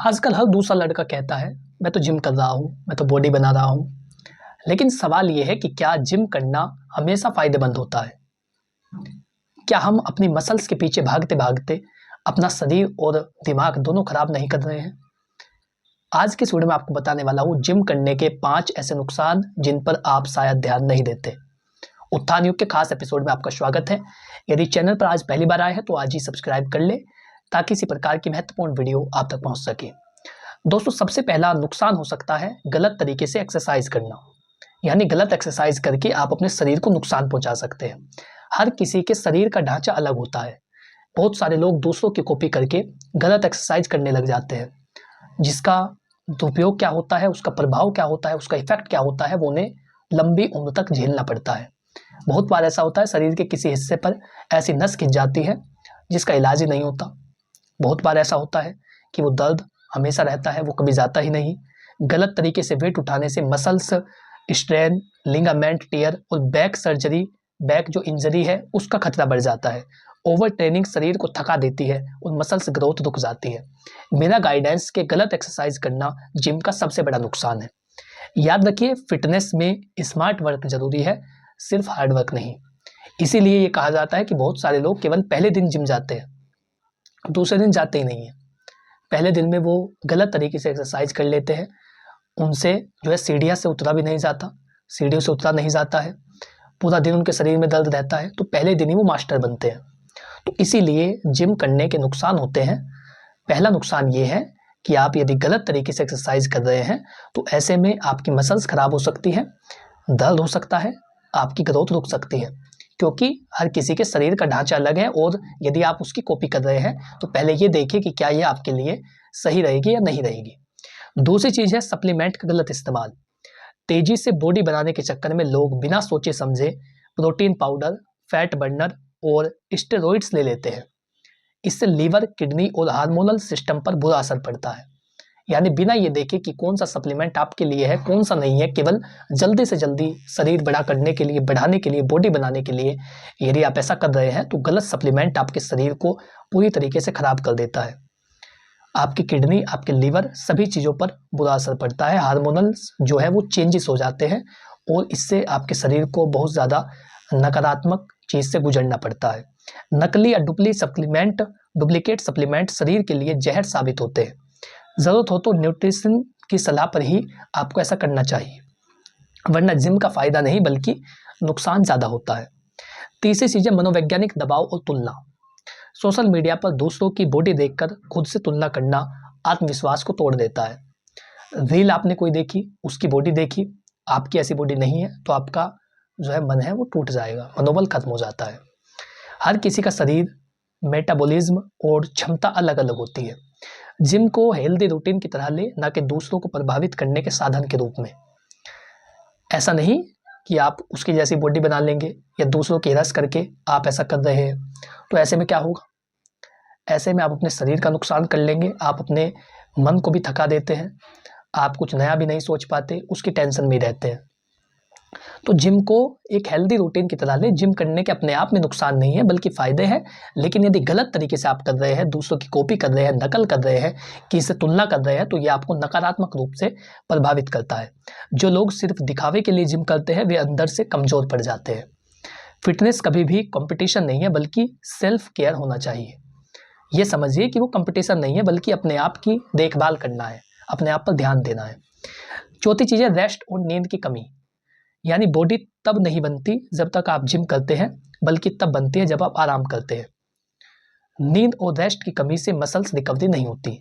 आजकल हर दूसरा लड़का कहता है मैं तो जिम कर रहा हूँ, मैं तो बॉडी बना रहा हूँ। लेकिन सवाल ये है कि क्या जिम करना हमेशा फायदेमंद होता है? क्या हम अपनी मसल्स के पीछे भागते भागते अपना शरीर और दिमाग दोनों खराब नहीं कर रहे हैं? आज के इस वीडियो में आपको बताने वाला हूँ जिम करने के 5 ऐसे नुकसान जिन पर आप शायद ध्यान नहीं देते। उत्थान युग के खास एपिसोड में आपका स्वागत है। यदि चैनल पर आज पहली बार आए हैं तो आज ही सब्सक्राइब कर ले ताकि इसी प्रकार की महत्वपूर्ण वीडियो आप तक पहुंच सके। दोस्तों, सबसे पहला नुकसान हो सकता है गलत तरीके से एक्सरसाइज करना। यानी गलत एक्सरसाइज करके आप अपने शरीर को नुकसान पहुंचा सकते हैं। हर किसी के शरीर का ढांचा अलग होता है। बहुत सारे लोग दूसरों की कॉपी करके गलत एक्सरसाइज करने लग जाते हैं, जिसका दुरुपयोग क्या होता है, उसका प्रभाव क्या होता है, उसका इफेक्ट क्या होता है, वो उन्हें लंबी उम्र तक झेलना पड़ता है। बहुत बार ऐसा होता है शरीर के किसी हिस्से पर ऐसी नस खिंच जाती है जिसका इलाज ही नहीं होता। बहुत बार ऐसा होता है कि वो दर्द हमेशा रहता है, वो कभी जाता ही नहीं। गलत तरीके से वेट उठाने से मसल्स स्ट्रेन, लिगामेंट टियर और बैक सर्जरी, बैक जो इंजरी है उसका खतरा बढ़ जाता है। ओवर ट्रेनिंग शरीर को थका देती है और मसल्स ग्रोथ रुक जाती है। बिना गाइडेंस के गलत एक्सरसाइज करना जिम का सबसे बड़ा नुकसान है। याद रखिए, फिटनेस में स्मार्ट वर्क जरूरी है, सिर्फ हार्ड वर्क नहीं। इसीलिए ये कहा जाता है कि बहुत सारे लोग केवल पहले दिन जिम जाते हैं, दूसरे दिन जाते ही नहीं है। पहले दिन में वो गलत तरीके से एक्सरसाइज कर लेते हैं, उनसे जो है सीढ़ियाँ से उतरा भी नहीं जाता, सीढ़ियों से उतरा नहीं जाता है, पूरा दिन उनके शरीर में दर्द रहता है, तो पहले दिन ही वो मास्टर बनते हैं। तो इसीलिए जिम करने के नुकसान होते हैं। पहला नुकसान ये है कि आप यदि गलत तरीके से एक्सरसाइज कर रहे हैं तो ऐसे में आपकी मसल्स खराब हो सकती है, दर्द हो सकता है, आपकी ग्रोथ रुक सकती है, क्योंकि हर किसी के शरीर का ढांचा अलग है। और यदि आप उसकी कॉपी कर रहे हैं तो पहले ये देखिए कि क्या ये आपके लिए सही रहेगी या नहीं रहेगी। दूसरी चीज है सप्लीमेंट का गलत इस्तेमाल। तेजी से बॉडी बनाने के चक्कर में लोग बिना सोचे समझे प्रोटीन पाउडर, फैट बर्नर और स्टेरॉइड्स ले लेते हैं। इससे लीवर, किडनी और हार्मोनल सिस्टम पर बुरा असर पड़ता है। यानी बिना ये देखे कि कौन सा सप्लीमेंट आपके लिए है, कौन सा नहीं है, केवल जल्दी से जल्दी शरीर बड़ा करने के लिए, बढ़ाने के लिए, बॉडी बनाने के लिए यदि आप ऐसा कर रहे हैं तो गलत सप्लीमेंट आपके शरीर को पूरी तरीके से खराब कर देता है। आपकी किडनी, आपके लीवर, सभी चीज़ों पर बुरा असर पड़ता है। हार्मोनल्स जो है वो चेंजेस हो जाते हैं और इससे आपके शरीर को बहुत ज़्यादा नकारात्मक चीज़ से गुजरना पड़ता है। नकली या डुप्लीकेट सप्लीमेंट शरीर के लिए जहर साबित होते हैं। ज़रूरत हो तो न्यूट्रिशन की सलाह पर ही आपको ऐसा करना चाहिए, वरना जिम का फायदा नहीं बल्कि नुकसान ज़्यादा होता है। तीसरी चीज़ है मनोवैज्ञानिक दबाव और तुलना। सोशल मीडिया पर दूसरों की बॉडी देखकर खुद से तुलना करना आत्मविश्वास को तोड़ देता है। रील आपने कोई देखी, उसकी बॉडी देखी, आपकी ऐसी बॉडी नहीं है तो आपका जो है मन है वो टूट जाएगा, मनोबल खत्म हो जाता है। हर किसी का शरीर, मेटाबॉलिज्म और क्षमता अलग अलग होती है। जिम को हेल्दी रूटीन की तरह ले, ना कि दूसरों को प्रभावित करने के साधन के रूप में। ऐसा नहीं कि आप उसकी जैसी बॉडी बना लेंगे या दूसरों की रस करके आप ऐसा कर रहे हैं, तो ऐसे में क्या होगा? ऐसे में आप अपने शरीर का नुकसान कर लेंगे, आप अपने मन को भी थका देते हैं, आप कुछ नया भी नहीं सोच पाते, उसकी टेंशन में रहते हैं। तो जिम को एक हेल्दी रूटीन की तरह ले। जिम करने के अपने आप में नुकसान नहीं है बल्कि फायदे हैं। लेकिन यदि गलत तरीके से आप कर रहे हैं, दूसरों की कॉपी कर रहे हैं, नकल कर रहे हैं, किसी से तुलना कर रहे हैं, तो ये आपको नकारात्मक रूप से प्रभावित करता है। जो लोग सिर्फ दिखावे के लिए जिम करते हैं वे अंदर से कमजोर पड़ जाते हैं। फिटनेस कभी भी कंपटीशन नहीं है बल्कि सेल्फ केयर होना चाहिए। ये समझिए कि वो कंपटीशन नहीं है बल्कि अपने आप की देखभाल करना है, अपने आप पर ध्यान देना है। चौथी चीज़ है रेस्ट और नींद की कमी। यानी बॉडी तब नहीं बनती जब तक आप जिम करते हैं, बल्कि तब बनती है जब आप आराम करते हैं। नींद और रेस्ट की कमी से मसल्स रिकवरी नहीं होती।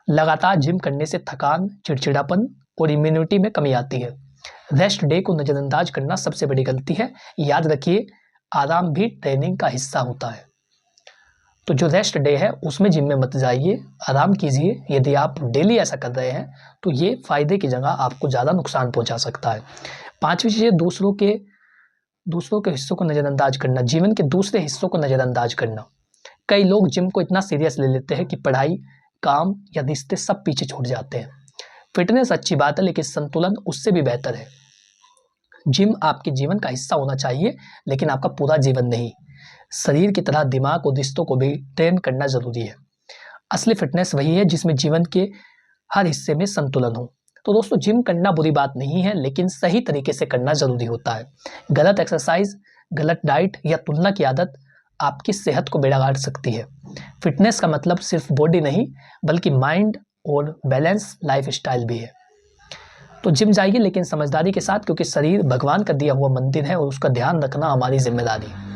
लगातार जिम करने से थकान, चिड़चिड़ापन और इम्यूनिटी में कमी आती है। रेस्ट डे को नज़रअंदाज करना सबसे बड़ी गलती है। याद रखिए, आराम भी ट्रेनिंग का हिस्सा होता है। तो जो रेस्ट डे है उसमें जिम में मत जाइए, आराम कीजिए। यदि आप डेली ऐसा कर रहे हैं तो ये फायदे की जगह आपको ज़्यादा नुकसान पहुंचा सकता है। पांचवी चीज़ है दूसरों के हिस्सों को नज़रअंदाज करना, जीवन के दूसरे हिस्सों को नज़रअंदाज करना। कई लोग जिम को इतना सीरियस ले लेते हैं कि पढ़ाई, काम या रिश्ते सब पीछे छूट जाते हैं। फिटनेस अच्छी बात है लेकिन संतुलन उससे भी बेहतर है। जिम आपके जीवन का हिस्सा होना चाहिए लेकिन आपका पूरा जीवन नहीं। शरीर की तरह दिमाग और रिश्तों को भी ट्रेन करना जरूरी है। असली फिटनेस वही है जिसमें जीवन के हर हिस्से में संतुलन हो। तो दोस्तों, जिम करना बुरी बात नहीं है, लेकिन सही तरीके से करना ज़रूरी होता है। गलत एक्सरसाइज, गलत डाइट या तुलना की आदत आपकी सेहत को बिगाड़ सकती है। फिटनेस का मतलब सिर्फ बॉडी नहीं, बल्कि माइंड और बैलेंस लाइफस्टाइल भी है। तो जिम जाइए, लेकिन समझदारी के साथ, क्योंकि शरीर भगवान का दिया हुआ मंदिर है और उसका ध्यान रखना हमारी जिम्मेदारी है।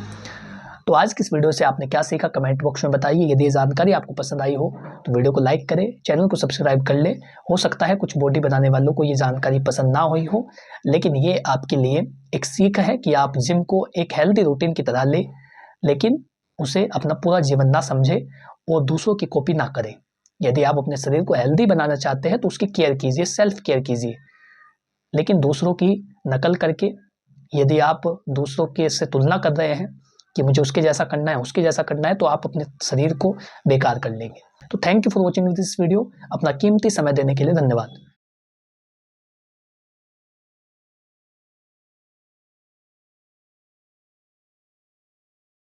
तो आज की इस वीडियो से आपने क्या सीखा, कमेंट बॉक्स में बताइए। यदि ये जानकारी आपको पसंद आई हो तो वीडियो को लाइक करें, चैनल को सब्सक्राइब कर ले। हो सकता है कुछ बॉडी बनाने वालों को ये जानकारी पसंद ना हुई हो, लेकिन ये आपके लिए एक सीख है कि आप जिम को एक हेल्दी रूटीन की तरह ले, लेकिन उसे अपना पूरा जीवन ना समझे और दूसरों की कॉपी ना करें। यदि आप अपने शरीर को हेल्दी बनाना चाहते हैं तो उसकी केयर कीजिए, सेल्फ केयर कीजिए, लेकिन दूसरों की नकल करके, यदि आप दूसरों के से तुलना कर रहे हैं कि मुझे उसके जैसा करना है, उसके जैसा करना है, तो आप अपने शरीर को बेकार कर लेंगे। तो thank you for watching this video. अपना कीमती समय देने के लिए धन्यवाद।